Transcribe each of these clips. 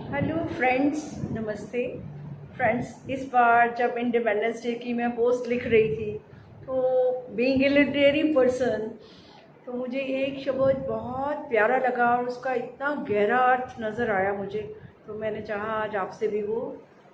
Hello friends, नमस्ते friends. इस बार जब इंडिपेंडेंस डे की मैं पोस्ट लिख रही थी तो बीइंग ए लिटरेरी पर्सन, तो मुझे एक शब्द बहुत प्यारा लगा और उसका इतना गहरा अर्थ नज़र आया मुझे, तो मैंने चाहा आज आपसे भी वो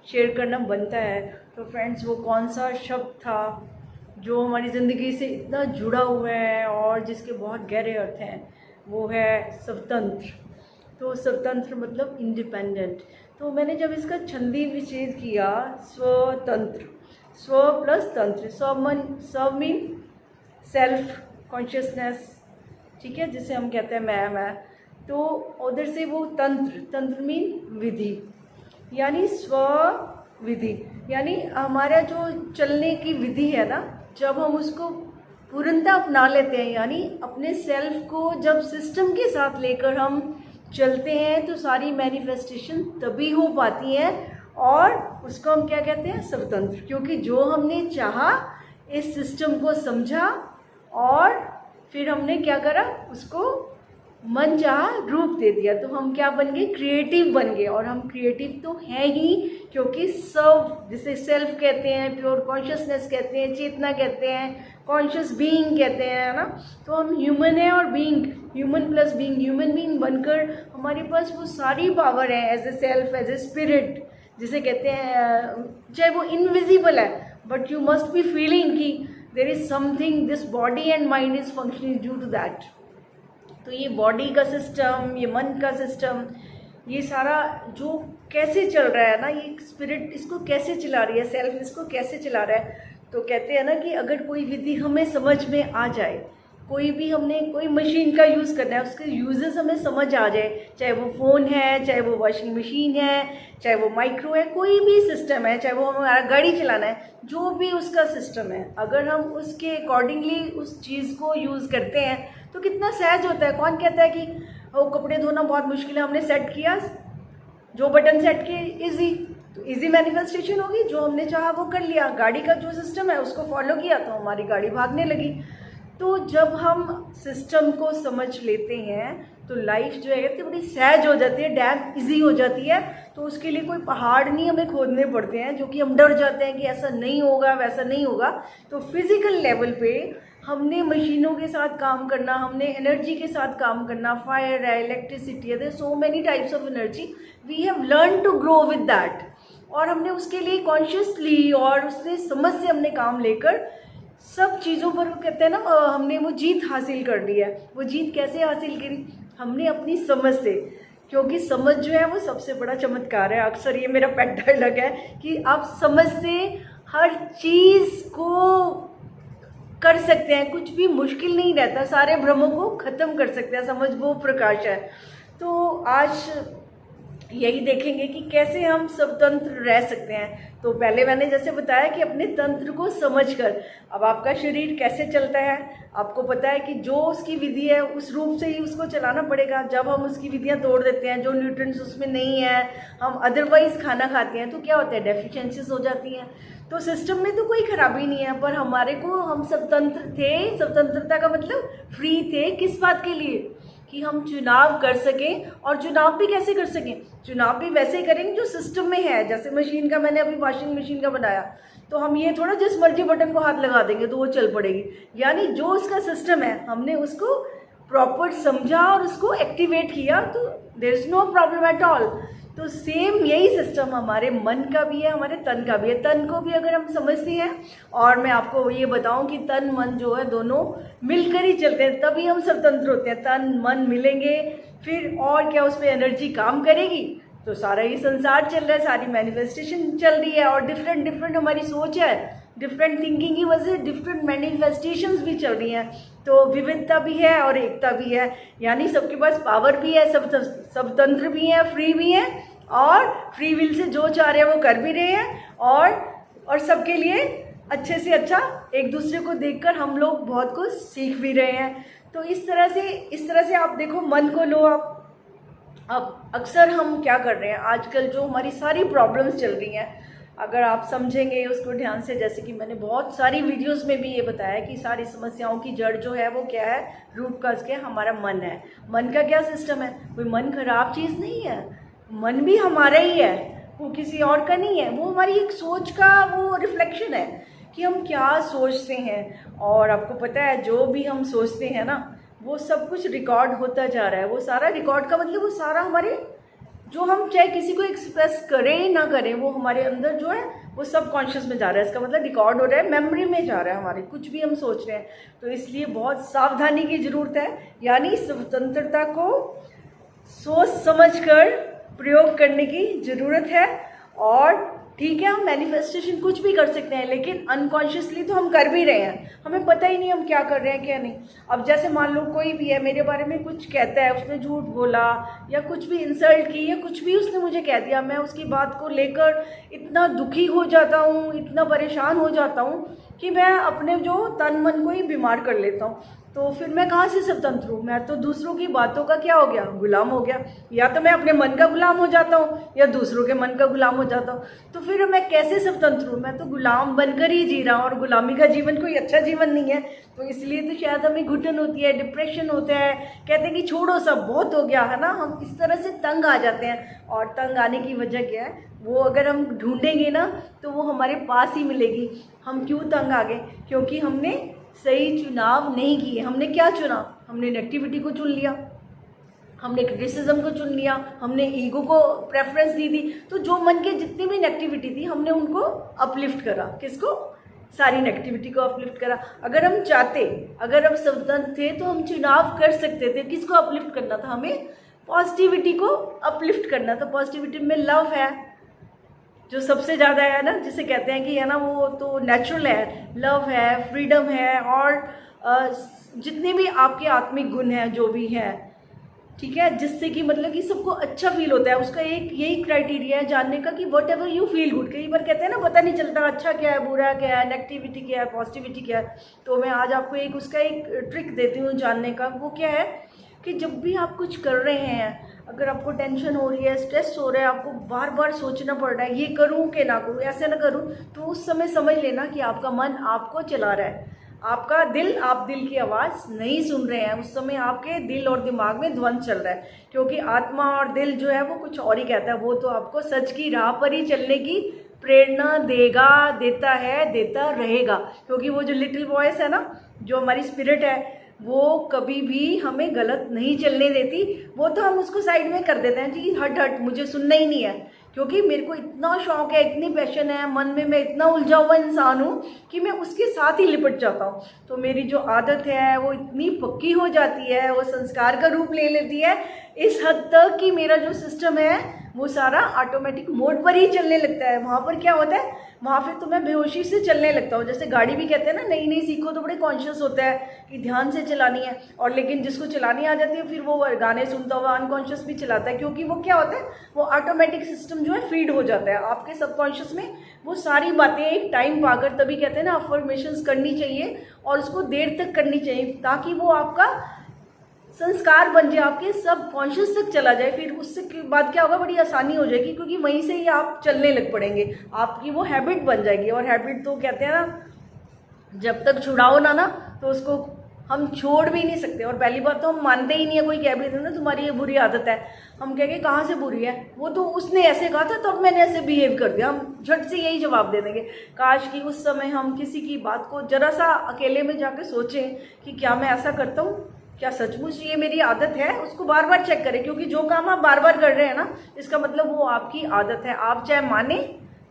शेयर करना बनता है। तो फ्रेंड्स, वो कौन सा शब्द था जो हमारी ज़िंदगी से इतना जुड़ा हुआ है और जिसके बहुत गहरे अर्थ हैं? वो है स्वतंत्र। तो स्वतंत्र मतलब इंडिपेंडेंट। तो मैंने जब इसका छंदी विच्छेद किया, स्वतंत्र, स्व प्लस तंत्र, स्व मीन सेल्फ कॉन्शियसनेस, ठीक है, जिसे हम कहते हैं मैं। तो उधर से वो तंत्र, तंत्र मीन विधि, यानी स्व विधि, यानी हमारा जो चलने की विधि है ना, जब हम उसको पूर्णतः अपना लेते हैं, यानी अपने सेल्फ को जब सिस्टम के साथ लेकर हम चलते हैं, तो सारी मैनिफेस्टेशन तभी हो पाती हैं। और उसको हम क्या कहते हैं? स्वतंत्र। क्योंकि जो हमने चाहा, इस सिस्टम को समझा और फिर हमने क्या करा, उसको मन चाहा रूप दे दिया, तो हम क्या बन गए? क्रिएटिव बन गए। और हम क्रिएटिव तो हैं ही, क्योंकि सब, जिसे सेल्फ कहते हैं, प्योर कॉन्शियसनेस कहते हैं, चेतना कहते हैं, कॉन्शियस बीइंग कहते हैं ना। तो हम ह्यूमन है और being, human plus being, human being बनकर हमारे पास वो सारी पावर है as a self, as a spirit, जिसे कहते हैं, चाहे वो इनविजिबल है, but you must be feeling कि there is something, this body and mind is functioning due to that. तो ये बॉडी का सिस्टम, ये मन का सिस्टम, ये सारा जो कैसे चल रहा है ना, ये स्पिरिट इसको कैसे चला रही है, सेल्फ इसको कैसे चला रहा है। तो कहते हैं ना कि अगर कोई विधि हमें समझ में आ जाए, कोई भी हमने कोई मशीन का यूज़ करना है, उसके यूजेस हमें समझ आ जाए, चाहे वो फ़ोन है, चाहे वो वॉशिंग मशीन है, चाहे वो माइक्रो है, कोई भी सिस्टम है, चाहे वो हमारा गाड़ी चलाना है, जो भी उसका सिस्टम है, अगर हम उसके अकॉर्डिंगली उस चीज़ को यूज़ करते हैं तो कितना सहज होता है। कौन कहता है कि वो कपड़े धोना बहुत मुश्किल है, हमने सेट किया, जो बटन सेट किए, इजी, तो इजी मैनिफेस्टेशन होगी, जो हमने चाहा वो कर लिया। गाड़ी का जो सिस्टम है उसको फॉलो किया तो हमारी गाड़ी भागने लगी। तो जब हम सिस्टम को समझ लेते हैं तो लाइफ जो है इतनी बड़ी सहज हो जाती है, डैम इजी हो जाती है। तो उसके लिए कोई पहाड़ नहीं हमें खोदने पड़ते हैं, जो कि हम डर जाते हैं कि ऐसा नहीं होगा, वैसा नहीं होगा। तो फिजिकल लेवल पे हमने मशीनों के साथ काम करना, हमने एनर्जी के साथ काम करना, फायर है, इलेक्ट्रिसिटी है, there so many types of energy, we have learn to grow with that. और हमने उसके लिए कॉन्शियसली और उसने समझ से हमने काम लेकर सब चीज़ों पर, वो कहते हैं ना, हमने वो जीत हासिल कर ली है। वो जीत कैसे हासिल करी? हमने अपनी समझ से, क्योंकि समझ जो है वो सबसे बड़ा चमत्कार है। अक्सर ये मेरा पेट डायलॉग है कि आप समझ से हर चीज़ को कर सकते हैं, कुछ भी मुश्किल नहीं रहता, सारे भ्रमों को ख़त्म कर सकते हैं। समझ वो प्रकाश है। तो आज यही देखेंगे कि कैसे हम स्वतंत्र रह सकते हैं। तो पहले मैंने जैसे बताया कि अपने तंत्र को समझकर, अब आपका शरीर कैसे चलता है, आपको पता है कि जो उसकी विधि है उस रूप से ही उसको चलाना पड़ेगा। जब हम उसकी विधियां तोड़ देते हैं, जो न्यूट्रिएंट्स उसमें नहीं है, हम अदरवाइज खाना खाते हैं, तो क्या होता है? डेफिशिएंसीज हो जाती हैं। तो सिस्टम में तो कोई खराबी नहीं है, पर हमारे को, हम स्वतंत्र थे, स्वतंत्रता का मतलब फ्री थे, किस बात के लिए? कि हम चुनाव कर सकें। और चुनाव भी कैसे कर सकें? चुनाव भी वैसे करेंगे जो सिस्टम में है। जैसे मशीन का, मैंने अभी वॉशिंग मशीन का बनाया, तो हम ये थोड़ा जिस मर्जी बटन को हाथ लगा देंगे तो वो चल पड़ेगी। यानी जो उसका सिस्टम है, हमने उसको प्रॉपर समझा और उसको एक्टिवेट किया, तो there is no problem at all. तो सेम यही सिस्टम हमारे मन का भी है, हमारे तन का भी है। तन को भी अगर हम समझते हैं, और मैं आपको ये बताऊं कि तन मन जो है दोनों मिलकर ही चलते हैं, तभी हम स्वतंत्र होते हैं। तन मन मिलेंगे, फिर और क्या उस पर एनर्जी काम करेगी, तो सारा ये संसार चल रहा है, सारी मैनिफेस्टेशन चल रही है। और डिफरेंट डिफरेंट हमारी सोच है, डिफरेंट थिंकिंग की वजह से डिफरेंट मैनिफेस्टेशंस भी चल रही हैं। तो विविधता भी है और एकता भी है, यानी सबके पास पावर भी है, सब स्वतंत्र भी हैं, फ्री भी हैं, और फ्री विल से जो चाह रहे हैं वो कर भी रहे हैं। और सबके लिए अच्छे से अच्छा, एक दूसरे को देखकर हम लोग बहुत कुछ सीख भी रहे हैं। तो इस तरह से आप देखो, मन को लो आप। अब अक्सर हम क्या कर रहे हैं आजकल, जो हमारी सारी प्रॉब्लम्स चल रही हैं, अगर आप समझेंगे उसको ध्यान से, जैसे कि मैंने बहुत सारी वीडियोस में भी ये बताया कि सारी समस्याओं की जड़ जो है वो क्या है, रूट कॉज क्या है? हमारा मन है। मन का क्या सिस्टम है? कोई मन खराब चीज़ नहीं है, मन भी हमारा ही है, वो किसी और का नहीं है। वो हमारी एक सोच का वो रिफ्लेक्शन है कि हम क्या सोचते हैं। और आपको पता है जो भी हम सोचते हैं ना, वो सब कुछ रिकॉर्ड होता जा रहा है। वो सारा रिकॉर्ड का मतलब वो सारा हमारे, जो हम चाहे किसी को एक्सप्रेस करें ना करें, वो हमारे अंदर जो है वो सबकॉन्शियस में जा रहा है। इसका मतलब रिकॉर्ड हो रहा है, मेमोरी में जा रहा है हमारे, कुछ भी हम सोच रहे हैं। तो इसलिए बहुत सावधानी की ज़रूरत है, यानी स्वतंत्रता को सोच समझकर प्रयोग करने की ज़रूरत है। और ठीक है, हम मैनिफेस्टेशन कुछ भी कर सकते हैं, लेकिन अनकॉन्शियसली तो हम कर भी रहे हैं, हमें पता ही नहीं हम क्या कर रहे हैं क्या नहीं। अब जैसे मान लो कोई भी है मेरे बारे में कुछ कहता है, उसने झूठ बोला या कुछ भी इंसल्ट की या कुछ भी उसने मुझे कह दिया, मैं उसकी बात को लेकर इतना दुखी हो जाता हूँ, इतना परेशान हो जाता हूँ कि मैं अपने जो तन मन को ही बीमार कर लेता हूँ। तो फिर मैं कहाँ से स्वतंत्र हूँ? मैं तो दूसरों की बातों का क्या हो गया, गुलाम हो गया। या तो मैं अपने मन का गुलाम हो जाता हूँ या दूसरों के मन का गुलाम हो जाता हूँ। तो फिर मैं कैसे स्वतंत्र हूँ? मैं तो गुलाम बनकर ही जी रहा हूँ, और गुलामी का जीवन कोई अच्छा जीवन नहीं है। तो इसलिए तो शायद हमें घुटन होती है, डिप्रेशन होता है, कहते हैं कि छोड़ो सब बहुत हो गया है ना। हम इस तरह से तंग आ जाते हैं, और तंग आने की वजह क्या है वो अगर हम ढूंढेंगे ना तो वो हमारे पास ही मिलेगी। हम क्यों तंग आ गए? क्योंकि हमने सही चुनाव नहीं किए। हमने क्या चुना? हमने नेगेटिविटी को चुन लिया, हमने क्रिटिसिज्म को चुन लिया, हमने ईगो को प्रेफरेंस दी थी। तो जो मन के जितनी भी नेगेटिविटी थी हमने उनको अपलिफ्ट करा। किसको? सारी नेगेटिविटी को अपलिफ्ट करा। अगर हम चाहते, अगर हम स्वतंत्र थे तो हम चुनाव कर सकते थे। किसको अपलिफ्ट करना था? हमें पॉजिटिविटी को अपलिफ्ट करना था। पॉजिटिविटी में लव है जो सबसे ज़्यादा है ना, जिसे कहते हैं कि है ना वो तो नेचुरल है। लव है, फ्रीडम है, और जितने भी आपके आत्मिक गुण हैं जो भी हैं, ठीक है, जिससे कि मतलब कि सबको अच्छा फील होता है। उसका एक यही क्राइटेरिया है जानने का कि what ever you feel good. कई बार कहते हैं ना पता नहीं चलता अच्छा क्या है, बुरा क्या है, नेगेटिविटी क्या है, पॉजिटिविटी क्या है। तो मैं आज आपको एक उसका एक ट्रिक देती हूँ जानने का। वो क्या है कि जब भी आप कुछ कर रहे हैं, अगर आपको टेंशन हो रही है, स्ट्रेस हो रहा है, आपको बार बार सोचना पड़ रहा है ये करूं कि ना करूं, ऐसे ना करूं, तो उस समय समझ लेना कि आपका मन आपको चला रहा है। आपका दिल, आप दिल की आवाज़ नहीं सुन रहे हैं। उस समय आपके दिल और दिमाग में द्वंद्व चल रहा है, क्योंकि आत्मा और दिल जो है वो कुछ और ही कहता है। वो तो आपको सच की राह पर ही चलने की प्रेरणा देगा, देता है, देता रहेगा। क्योंकि वो जो लिटिल वॉइस है ना, जो हमारी स्पिरिट है, वो कभी भी हमें गलत नहीं चलने देती। वो तो हम उसको साइड में कर देते हैं जी, हट हट, मुझे सुनना ही नहीं है। क्योंकि मेरे को इतना शौक है, इतनी पैशन है मन में, मैं इतना उलझा हुआ इंसान हूँ कि मैं उसके साथ ही लिपट जाता हूँ। तो मेरी जो आदत है वो इतनी पक्की हो जाती है, वो संस्कार का रूप ले लेती है इस हद तक कि मेरा जो सिस्टम है वो सारा ऑटोमेटिक मोड पर ही चलने लगता है। वहाँ पर क्या होता है, वहाँ फिर तो मैं बेहोशी से चलने लगता हूँ। जैसे गाड़ी भी कहते हैं ना, नई नई सीखो तो बड़े कॉन्शियस होता है कि ध्यान से चलानी है, और लेकिन जिसको चलानी आ जाती है फिर वो गाने सुनता हुआ अनकॉन्शियस भी चलाता है। क्योंकि वो क्या होता है, वो ऑटोमेटिक सिस्टम जो है फीड हो जाता है आपके सबकॉन्शियस में। वो सारी बातें एक टाइम पाकर, तभी कहते हैं ना अफर्मेशंस करनी चाहिए, और उसको देर तक करनी चाहिए ताकि वो आपका संस्कार बन जाए, आपके सब कॉन्शियस तक चला जाए। फिर उससे बाद क्या होगा, बड़ी आसानी हो जाएगी, क्योंकि वहीं से ही आप चलने लग पड़ेंगे, आपकी वो हैबिट बन जाएगी। और हैबिट तो कहते हैं ना, जब तक छुड़ाओ ना तो उसको हम छोड़ भी नहीं सकते। और पहली बात तो हम मानते ही नहीं है, कोई कह भी देना तुम्हारी ये बुरी आदत है, हम कहेंगे कहाँ से बुरी है, वो तो उसने ऐसे कहा था तब मैंने ऐसे बिहेव कर दिया। हम झट से यही जवाब दे देंगे। काश कि उस समय हम किसी की बात को जरा सा अकेले में जाके सोचें कि क्या मैं ऐसा करता हूँ, क्या सचमुच ये मेरी आदत है। उसको बार बार चेक करें, क्योंकि जो काम आप बार बार कर रहे हैं ना, इसका मतलब वो आपकी आदत है। आप चाहे माने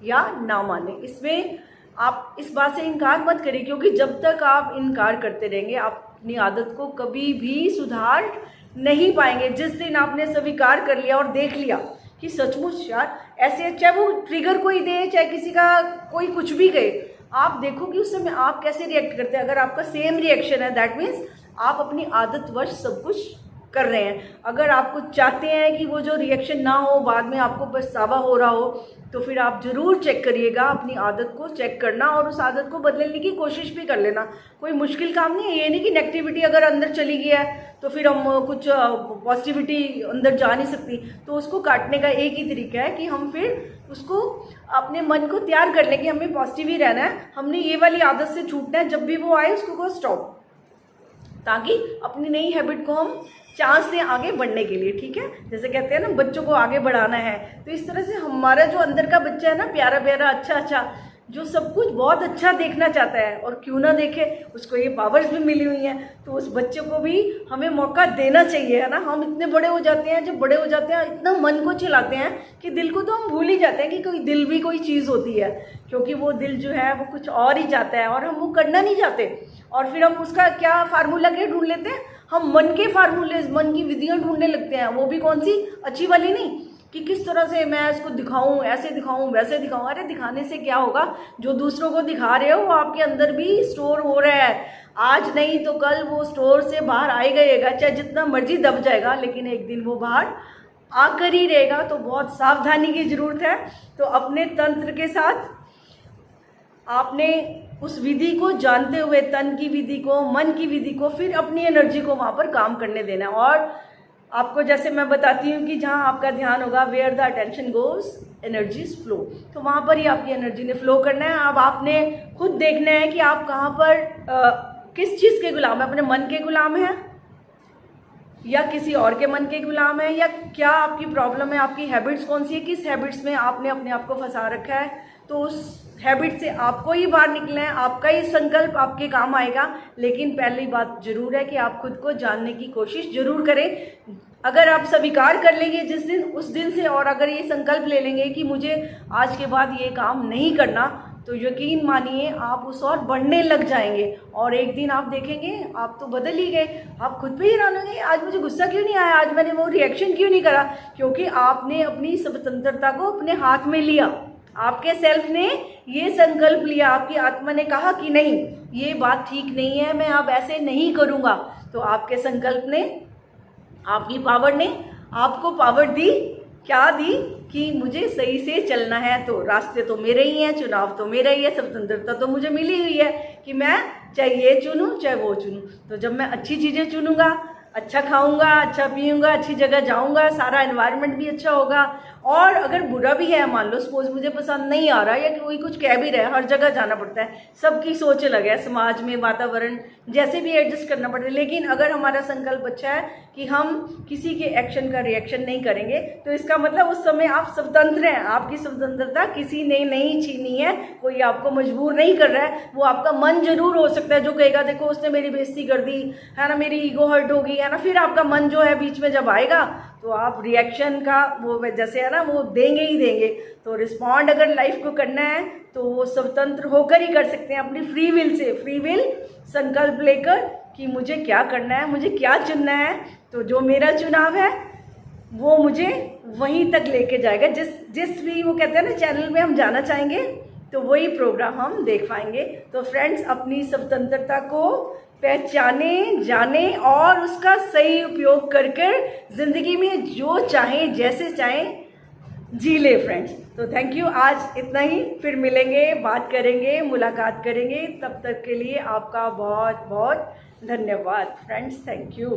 या ना माने, इसमें आप इस बात से इनकार मत करिए, क्योंकि जब तक आप इनकार करते रहेंगे आप अपनी आदत को कभी भी सुधार नहीं पाएंगे। जिस दिन आपने स्वीकार कर लिया और देख लिया कि सचमुच यार ऐसे, चाहे वो ट्रिगर कोई दे, चाहे किसी का कोई कुछ भी कहे, आप देखो कि उस समय आप कैसे रिएक्ट करते हैं। अगर आपका सेम रिएक्शन है, दैट मीन्स आप अपनी आदतवश सब कुछ कर रहे हैं। अगर आपको चाहते हैं कि वो जो रिएक्शन ना हो, बाद में आपको पछतावा हो रहा हो, तो फिर आप ज़रूर चेक करिएगा, अपनी आदत को चेक करना और उस आदत को बदलने की कोशिश भी कर लेना। कोई मुश्किल काम नहीं है। ये नहीं कि नेगेटिविटी अगर अंदर चली गई है तो फिर हम कुछ पॉजिटिविटी अंदर जा नहीं सकती। तो उसको काटने का एक ही तरीका है कि हम फिर उसको अपने मन को तैयार कर लें कि हमें पॉजिटिव ही रहना है, हमने ये वाली आदत से छूटना है। जब भी वो आए उसको स्टॉप, ताकि अपनी नई हैबिट को हम चांस से आगे बढ़ने के लिए, ठीक है। जैसे कहते हैं ना बच्चों को आगे बढ़ाना है, तो इस तरह से हमारा जो अंदर का बच्चा है ना, प्यारा प्यारा अच्छा अच्छा, जो सब कुछ बहुत अच्छा देखना चाहता है, और क्यों ना देखे, उसको ये पावर्स भी मिली हुई हैं, तो उस बच्चे को भी हमें मौका देना चाहिए, है ना। हम इतने बड़े हो जाते हैं, जब बड़े हो जाते हैं इतना मन को चलाते हैं कि दिल को तो हम भूल ही जाते हैं कि कोई दिल भी कोई चीज़ होती है, क्योंकि वो दिल जो है वो कुछ और ही चाहता है और हम वो करना नहीं चाहते। और फिर हम उसका क्या फार्मूला क्या ढूंढ लेते हैं, हम मन के फार्मूले, मन की विधियाँ ढूंढने लगते हैं, वो भी कौन सी, अच्छी वाली नहीं, कि किस तरह से मैं इसको दिखाऊं, ऐसे दिखाऊं वैसे दिखाऊं। अरे दिखाने से क्या होगा, जो दूसरों को दिखा रहे हो वो आपके अंदर भी स्टोर हो रहा है, आज नहीं तो कल वो स्टोर से बाहर आ ही गएगा, चाहे जितना मर्जी दब जाएगा, लेकिन एक दिन वो बाहर आकर ही रहेगा। तो बहुत सावधानी की जरूरत है। तो अपने तंत्र के साथ आपने उस विधि को जानते हुए, तन की विधि को, मन की विधि को, फिर अपनी एनर्जी को वहाँ पर काम करने देना है। और आपको जैसे मैं बताती हूँ कि जहाँ आपका ध्यान होगा, where the attention goes energies flow, तो वहाँ पर ही आपकी एनर्जी ने फ्लो करना है। अब आपने खुद देखना है कि आप कहाँ पर किस चीज़ के गुलाम हैं, अपने मन के गुलाम हैं या किसी और के मन के गुलाम है, या क्या आपकी प्रॉब्लम है, आपकी हैबिट्स कौन सी है, किस हैबिट्स में आपने अपने आप को फंसा रखा है। तो उस हैबिट से आपको ही बाहर निकलना है, आपका ही संकल्प आपके काम आएगा। लेकिन पहली बात जरूर है कि आप खुद को जानने की कोशिश जरूर करें। अगर आप स्वीकार कर लेंगे जिस दिन, उस दिन से, और अगर ये संकल्प ले लेंगे कि मुझे आज के बाद ये काम नहीं करना, तो यकीन मानिए आप उस और बढ़ने लग जाएंगे। और एक दिन आप देखेंगे आप तो बदल ही गए, आप खुद पे हैरान होंगे, आज मुझे गुस्सा क्यों नहीं आया, आज मैंने वो रिएक्शन क्यों नहीं करा, क्योंकि आपने अपनी स्वतंत्रता को अपने हाथ में लिया। आपके सेल्फ ने ये संकल्प लिया, आपकी आत्मा ने कहा कि नहीं ये बात ठीक नहीं है, मैं अब ऐसे नहीं करूँगा। तो आपके संकल्प ने, आपकी पावर ने आपको पावर दी, क्या दी, कि मुझे सही से चलना है, तो रास्ते तो मेरे ही हैं, चुनाव तो मेरा ही है, स्वतंत्रता तो मुझे मिली हुई है कि मैं चाहे ये चुनूँ चाहे वो चुनूँ। तो जब मैं अच्छी चीज़ें चुनूँगा, अच्छा खाऊंगा, अच्छा पीऊँगा, अच्छी जगह जाऊँगा, सारा एनवायरनमेंट भी अच्छा होगा। और अगर बुरा भी है, मान लो सपोज मुझे पसंद नहीं आ रहा, या कोई कुछ कह भी रहा है, हर जगह जाना पड़ता है, सबकी सोच अलग है, समाज में वातावरण जैसे भी एडजस्ट करना पड़ता है। लेकिन अगर हमारा संकल्प अच्छा है कि हम किसी के एक्शन का रिएक्शन नहीं करेंगे, तो इसका मतलब उस समय आप स्वतंत्र हैं, आपकी स्वतंत्रता किसी ने नहीं छीनी है, कोई आपको मजबूर नहीं कर रहा है। वो आपका मन जरूर हो सकता है जो कहेगा देखो उसने मेरी बेइज्जती कर दी, है ना, मेरी ईगो हर्ट होगी, है ना। फिर आपका मन जो है बीच में जब आएगा, तो आप रिएक्शन का वो जैसे है ना वो देंगे ही देंगे। तो रिस्पॉन्ड अगर लाइफ को करना है तो वो स्वतंत्र होकर ही कर सकते हैं, अपनी free will say, free will संकल्प लेकर कि मुझे क्या करना है, मुझे क्या चुनना है। तो जो मेरा चुनाव है वो मुझे वहीं तक लेके जाएगा, जिस भी वो कहते हैं ना चैनल में हम जाना चाहेंगे, तो वही प्रोग्राम हम देख पाएंगे। तो फ्रेंड्स, अपनी स्वतंत्रता को पहचाने, जाने और उसका सही उपयोग करके ज़िंदगी में जो चाहें, जैसे चाहें जी ले फ्रेंड्स। तो थैंक यू, आज इतना ही, फिर मिलेंगे, बात करेंगे, मुलाकात करेंगे। तब तक के लिए आपका बहुत बहुत धन्यवाद फ्रेंड्स, थैंक यू।